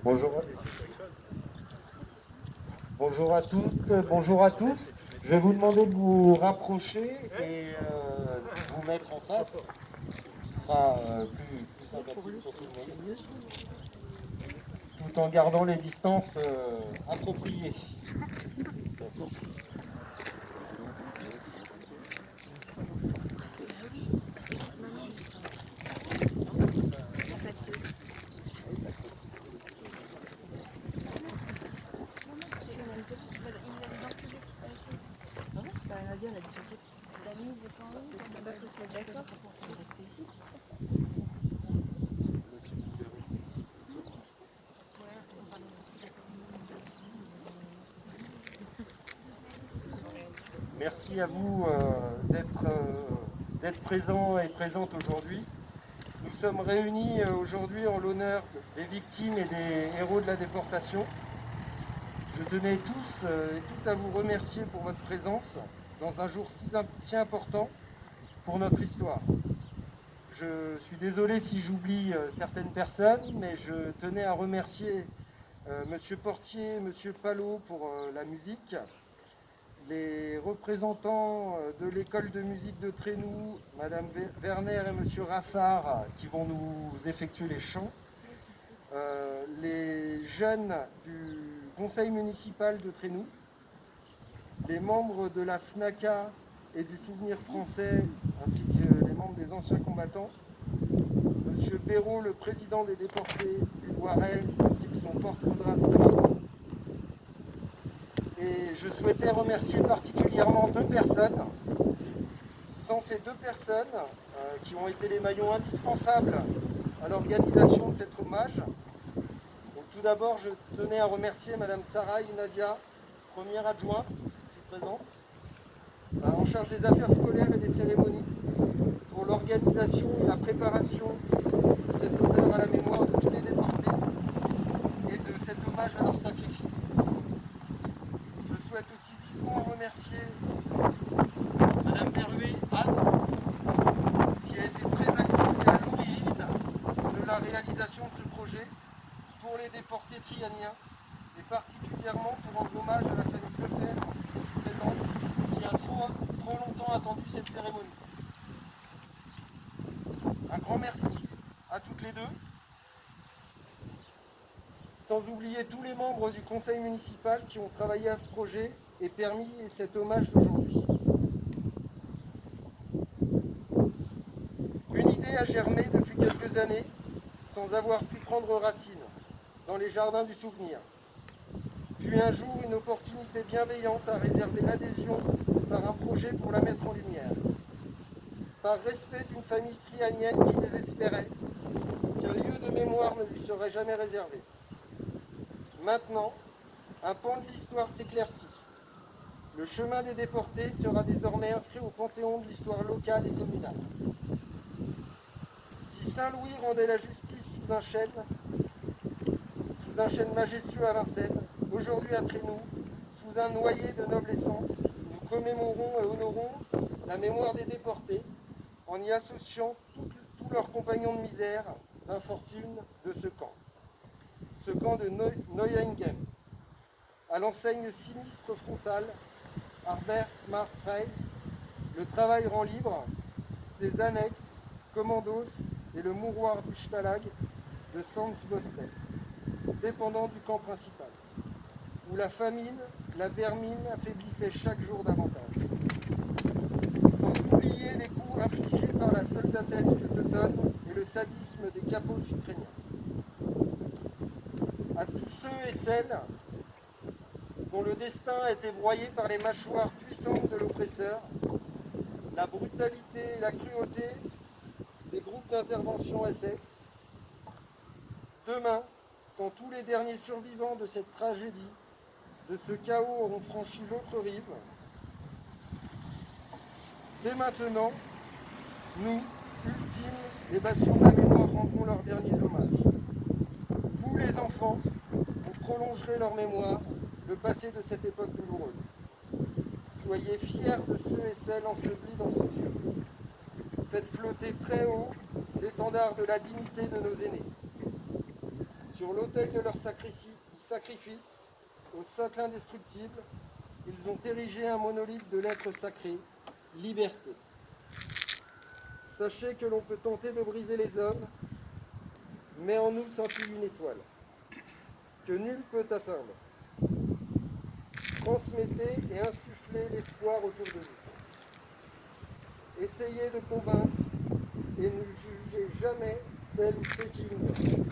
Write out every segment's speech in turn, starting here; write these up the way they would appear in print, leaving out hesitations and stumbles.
bonjour à tous. Bonjour à toutes, bonjour à tous. Je vais vous demander de vous rapprocher et vous mettre en face, ce qui sera plus sympathique pour tout le monde, tout en gardant les distances appropriées. Merci à vous d'être présents et présentes aujourd'hui. Nous sommes réunis aujourd'hui en l'honneur des victimes et des héros de la déportation. Je tenais tous et toutes à vous remercier pour votre présence dans un jour si important pour notre histoire. Je suis désolé si j'oublie certaines personnes, mais je tenais à remercier Monsieur Portier, Monsieur Palot pour la musique, les représentants de l'école de musique de Trénoux, Madame Werner et Monsieur Raffard, qui vont nous effectuer les chants, les jeunes du conseil municipal de Trénoux, les membres de la FNACA et du Souvenir français, ainsi que les membres des anciens combattants, Monsieur Béraud, le président des déportés du Loiret, ainsi que son porte-drapeau. Et je souhaitais remercier particulièrement deux personnes. Sans ces deux personnes qui ont été les maillons indispensables à l'organisation de cet hommage, donc, tout d'abord, je tenais à remercier Madame Sarah Nadia, première adjointe, ici présente, en charge des affaires scolaires et des cérémonies, pour l'organisation et la préparation de cet honneur à la mémoire de tous les déportés et de cet hommage à leur sacrifice. Je souhaite aussi vivement remercier Madame Berruet, Anne, qui a été très active et à l'origine de la réalisation de ce projet pour les déportés trianiens et particulièrement pour rendre hommage à la famille Lefebvre, ici présente, qui a trop longtemps attendu cette cérémonie. Un grand merci à toutes les deux, sans oublier tous les membres du conseil municipal qui ont travaillé à ce projet et permis cet hommage d'aujourd'hui. Une idée a germé depuis quelques années, sans avoir pu prendre racine, dans les jardins du souvenir. Puis un jour, une opportunité bienveillante a réservé l'adhésion par un projet pour la mettre en lumière. Par respect d'une famille trianienne qui désespérait qu'un lieu de mémoire ne lui serait jamais réservé. Maintenant, un pan de l'histoire s'éclaircit. Le chemin des déportés sera désormais inscrit au panthéon de l'histoire locale et communale. Si Saint-Louis rendait la justice sous un chêne majestueux à Vincennes, aujourd'hui à Trénoux, sous un noyer de noble essence, nous commémorons et honorons la mémoire des déportés en y associant tous leurs compagnons de misère, d'infortune de ce camp de Neuengamme. À l'enseigne sinistre frontale, Harbert Mark Frey, le travail rend libre, ses annexes, commandos et le mouroir du Stalag de Sandsbostel, dépendant du camp principal, où la famine, la vermine affaiblissaient chaque jour davantage. Sans oublier les coups infligés par la soldatesque teutonne et le sadisme des capots ukrainiens. À tous ceux et celles dont le destin a été broyé par les mâchoires puissantes de l'oppresseur, la brutalité et la cruauté des groupes d'intervention SS. Demain, quand tous les derniers survivants de cette tragédie, de ce chaos auront franchi l'autre rive, dès maintenant, nous, ultimes, les bastions de la mémoire rendront leurs derniers hommages. Vous les enfants, vous prolongerez leur mémoire, le passé de cette époque douloureuse. Soyez fiers de ceux et celles ensevelis dans ce lieu. Faites flotter très haut l'étendard de la dignité de nos aînés. Sur l'autel de leur sacrifice, au socle indestructible, ils ont érigé un monolithe de lettres sacrées, liberté. Sachez que l'on peut tenter de briser les hommes, mais en nous scintille une étoile, que nul peut atteindre. Transmettez et insufflez l'espoir autour de vous. Essayez de convaincre et ne jugez jamais celles ou ceux qui ignorent.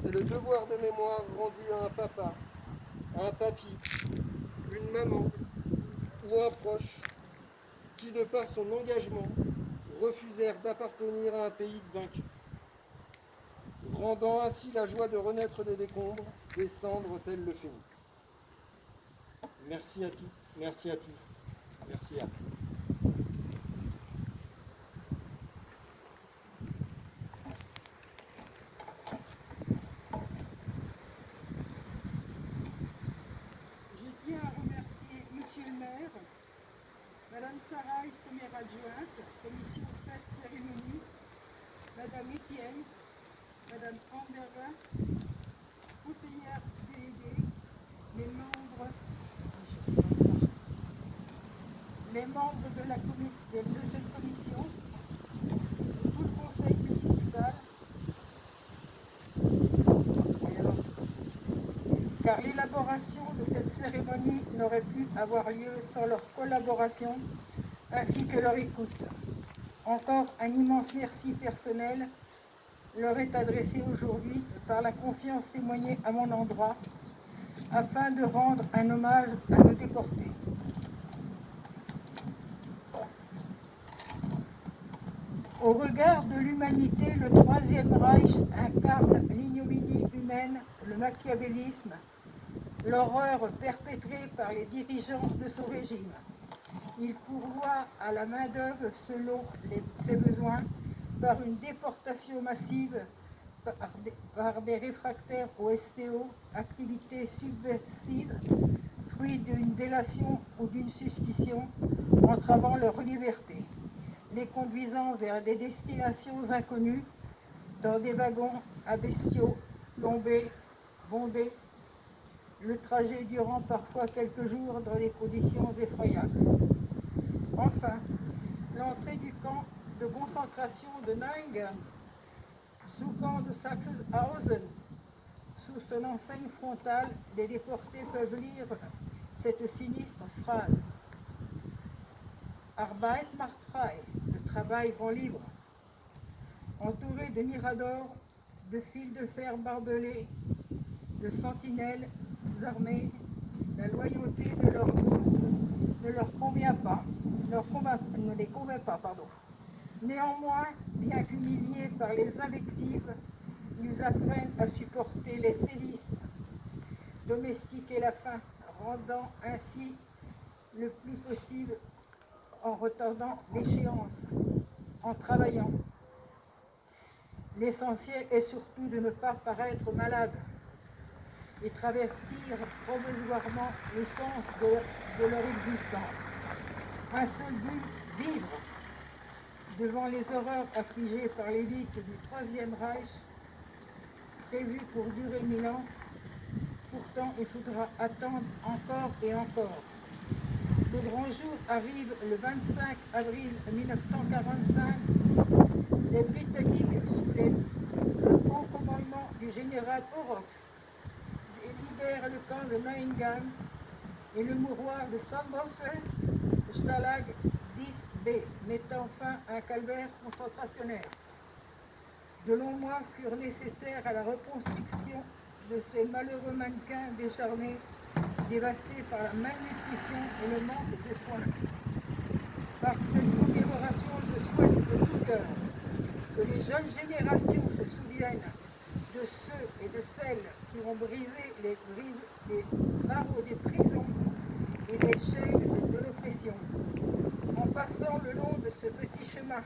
C'est le devoir de mémoire rendu à un papa, à un papy, une maman ou un proche qui, de par son engagement, refusèrent d'appartenir à un pays de vaincus, rendant ainsi la joie de renaître des décombres, descendre tel le phénix. Merci à toutes, merci à tous, merci à tous. Je tiens à remercier Monsieur le maire, Madame Sarai, première adjointe, commission fête cérémonie, Madame Etienne, Madame Anderga, conseillère déléguée, les membres de cette commission, tout le conseil municipal, car l'élaboration de cette cérémonie n'aurait pu avoir lieu sans leur collaboration ainsi que leur écoute. Encore un immense merci personnel leur est adressé aujourd'hui par la confiance témoignée à mon endroit afin de rendre un hommage à nos déportés. Au regard de l'humanité, le Troisième Reich incarne l'ignominie humaine, le machiavélisme, l'horreur perpétrée par les dirigeants de son régime. Il pourvoit à la main-d'œuvre selon ses besoins par une déportation massive par des réfractaires au STO, activités subversives, fruit d'une délation ou d'une suspicion, entravant leur liberté, les conduisant vers des destinations inconnues, dans des wagons à bestiaux, plombés, bondés, le trajet durant parfois quelques jours dans des conditions effroyables. Enfin, l'entrée du camp de concentration de Neuengamme, sous camp de Sachsenhausen, sous son enseigne frontale, les déportés peuvent lire cette sinistre phrase. Arbeit macht frei, le travail rend libre. Entourés de miradors, de fils de fer barbelés, de sentinelles armées, la loyauté de leurs hôtes ne les convainc pas. Néanmoins, bien qu'humiliés par les invectives, ils apprennent à supporter les sévices, domestiquer la faim, rendant ainsi le plus possible en retardant l'échéance, en travaillant. L'essentiel est surtout de ne pas paraître malade et travestir provisoirement le sens de leur existence. Un seul but, vivre. Devant les horreurs affligées par l'élite du Troisième Reich, prévues pour durer 1000 ans, pourtant il faudra attendre encore et encore. Le grand jour arrive le 25 avril 1945. Les Britanniques, sous le haut commandement du général Horrocks, libèrent le camp de Neuengamme et le mouroir de Sambos, Stalag 10B, mettant fin à un calvaire concentrationnaire. De longs mois furent nécessaires à la reconstruction de ces malheureux mannequins décharnés, dévastés par la malnutrition et le manque de soins. Par cette commémoration, je souhaite de tout cœur que les jeunes générations se souviennent de ceux et de celles qui ont brisé les barreaux des prisons et les chaînes de l'oppression. En passant le long de ce petit chemin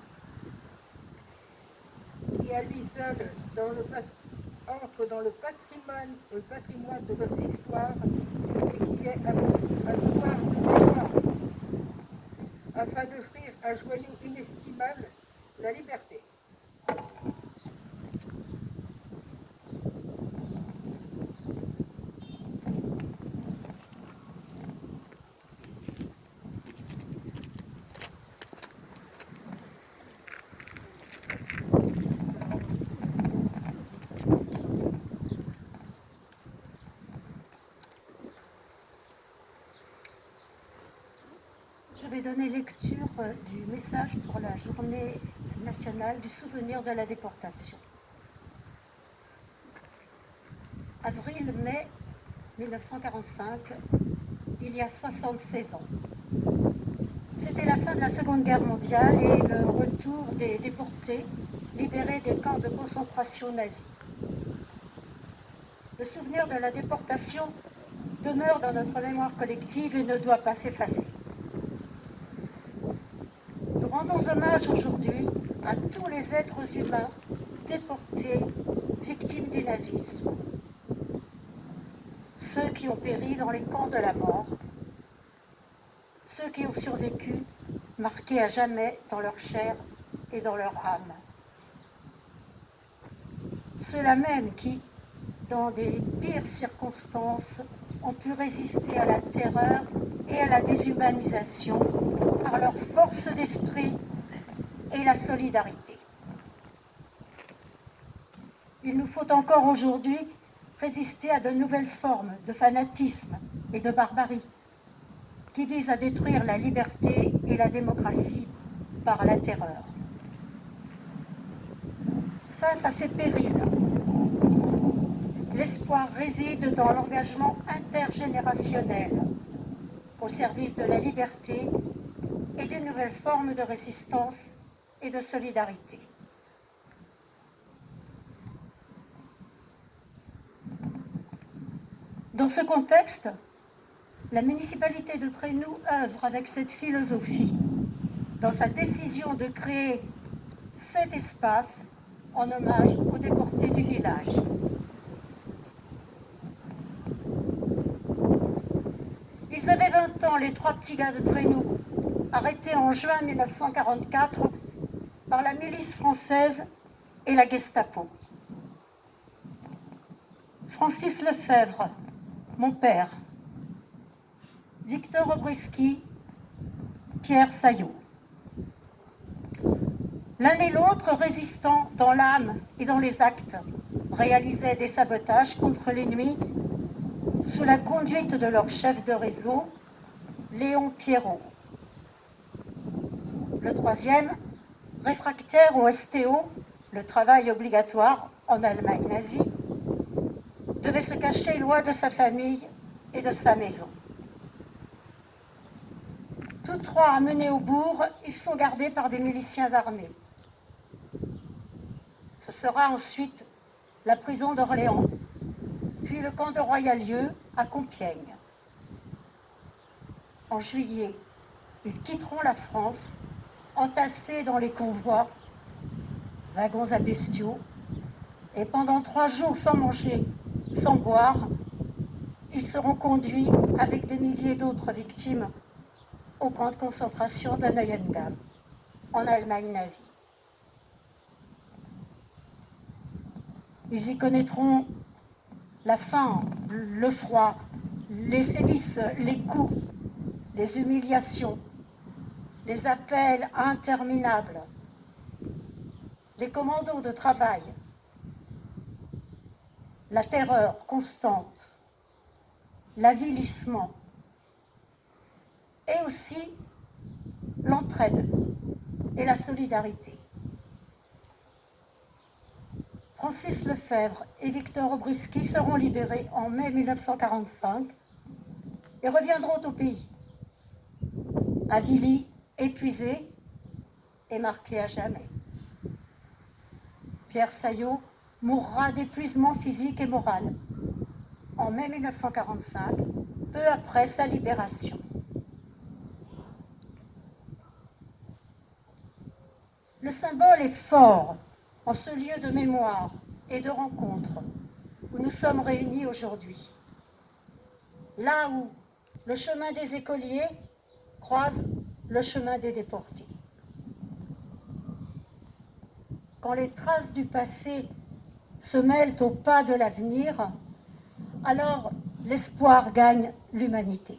qui à lui seul, entre dans le patrimoine de notre histoire et qui est un devoir de mémoire, afin d'offrir un joyau inestimable, la liberté. Je vais donner lecture du message pour la journée nationale du souvenir de la déportation. Avril-mai 1945, il y a 76 ans. C'était la fin de la Seconde Guerre mondiale et le retour des déportés libérés des camps de concentration nazis. Le souvenir de la déportation demeure dans notre mémoire collective et ne doit pas s'effacer. Nous rendons hommage aujourd'hui à tous les êtres humains déportés, victimes du nazisme. Ceux qui ont péri dans les camps de la mort, ceux qui ont survécu, marqués à jamais dans leur chair et dans leur âme. Ceux-là même qui, dans des pires circonstances, ont pu résister à la terreur et à la déshumanisation par leur force d'esprit et la solidarité. Il nous faut encore aujourd'hui résister à de nouvelles formes de fanatisme et de barbarie qui visent à détruire la liberté et la démocratie par la terreur. Face à ces périls, l'espoir réside dans l'engagement intergénérationnel au service de la liberté et d'une nouvelle forme de résistance et de solidarité. Dans ce contexte, la municipalité de Trénoux œuvre avec cette philosophie dans sa décision de créer cet espace en hommage aux déportés du village. Ils avaient 20 ans, les trois petits gars de Trénoux, arrêtés en juin 1944 par la milice française et la Gestapo. Francis Lefebvre, mon père, Victor Obruski, Pierre Saillot. L'un et l'autre, résistants dans l'âme et dans les actes, réalisaient des sabotages contre l'ennemi sous la conduite de leur chef de réseau, Léon Pierrot. Le troisième, réfractaire au STO, le travail obligatoire en Allemagne nazie, devait se cacher loin de sa famille et de sa maison. Tous trois amenés au bourg, ils sont gardés par des miliciens armés. Ce sera ensuite la prison d'Orléans, puis le camp de Royalieu à Compiègne. En juillet, ils quitteront la France, entassés dans les convois, wagons à bestiaux, et pendant 3 jours sans manger, sans boire, ils seront conduits avec des milliers d'autres victimes au camp de concentration de Neuengamme, en Allemagne nazie. Ils y connaîtront la faim, le froid, les sévices, les coups, les humiliations, les appels interminables, les commandos de travail, la terreur constante, l'avilissement et aussi l'entraide et la solidarité. Francis Lefebvre et Victor Obruski seront libérés en mai 1945 et reviendront au pays, avilis, épuisés et marqués à jamais. Pierre Saillot mourra d'épuisement physique et moral en mai 1945, peu après sa libération. Le symbole est fort en ce lieu de mémoire et de rencontre nous sommes réunis aujourd'hui. Là où le chemin des écoliers croise le chemin des déportés. Quand les traces du passé se mêlent au pas de l'avenir, alors l'espoir gagne l'humanité.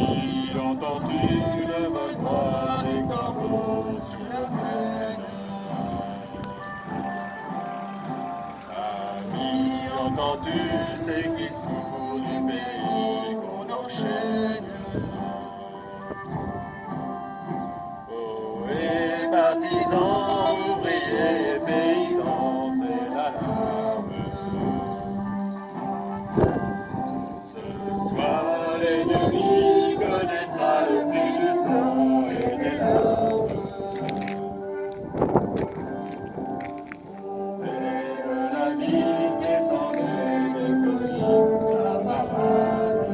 As-tu entendu le vol noir des corbeaux sur la plaine? As-tu entendu ces cris sourds du pays qu'on enchaîne? Ohé, partisans, ouvriers et paysans, c'est l'alarme. Ce soir, l'ennemi connaîtra le prix du sang et des larmes. Montez de la vigne, descendez des collines, camarades.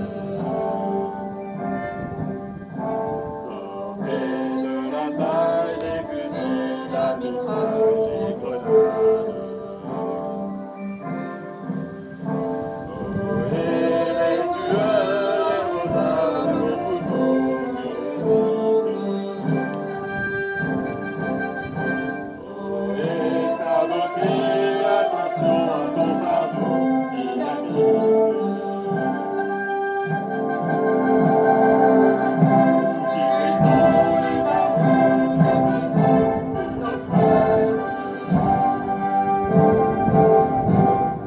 Sortez de la baille des fusils, la mitraille, les grenades. Les tueurs et vos armes, vos couteaux et sabotez, attention à ton fardeau, dynamite. Qui brisons les barreaux des prisons pour nos frères.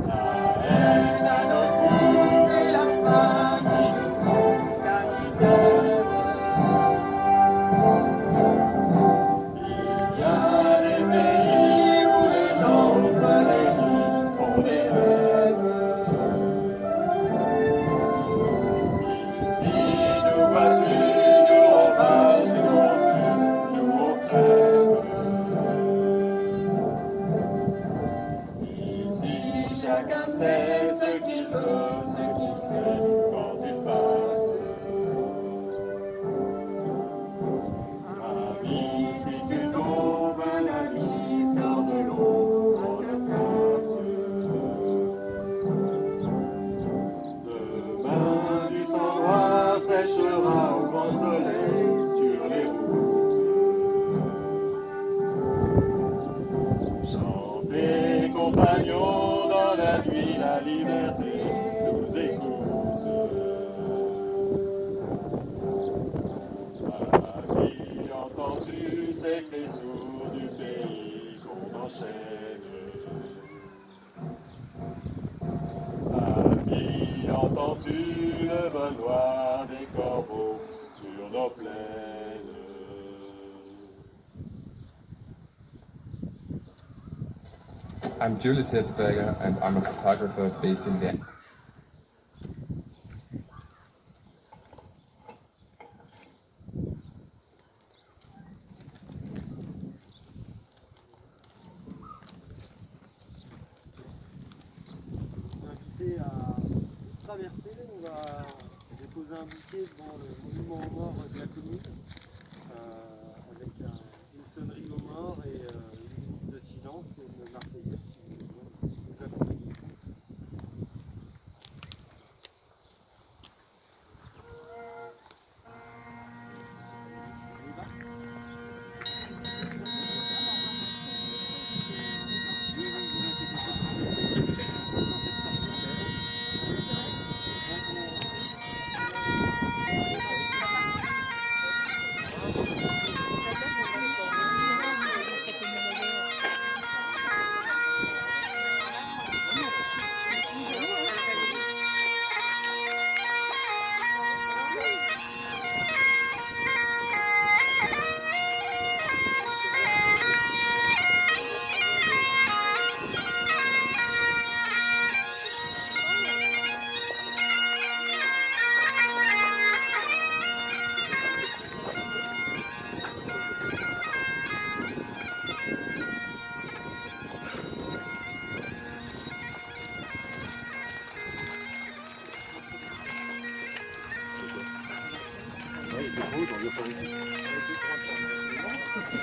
La haine à nos trous, c'est la faim qui nous cause la misère. Il y a des pays où les gens ouvrent les lits, font des rêves. Ici, nous vois-tu, nous on marche, nous on tue, nous on crève. Ici, chacun sait ce qu'il veut, ce qu'il fait quand il passe. Ami, si tu tombes, un ami sort de l'eau à ta place. Demain, du sang noir séchera au grand soleil sur les routes. Chantez, compagnons, dans la nuit, la liberté nous écoute. As-tu entendu ces cris sourds du pays qu'on enchaîne? As-tu entendu le vol noir des corbeaux sur nos plaines? I'm Julius Hirzberger and I'm a photographer based in Vienna. Invité à traverser, on va déposer un bouquet devant le monument aux morts de la commune, avec une sonnerie aux morts et une minute de silence et une marseillaise si vous voulez nous accompagner. On y va? Oui, vous inquiétez pas. Dans cette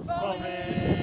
formés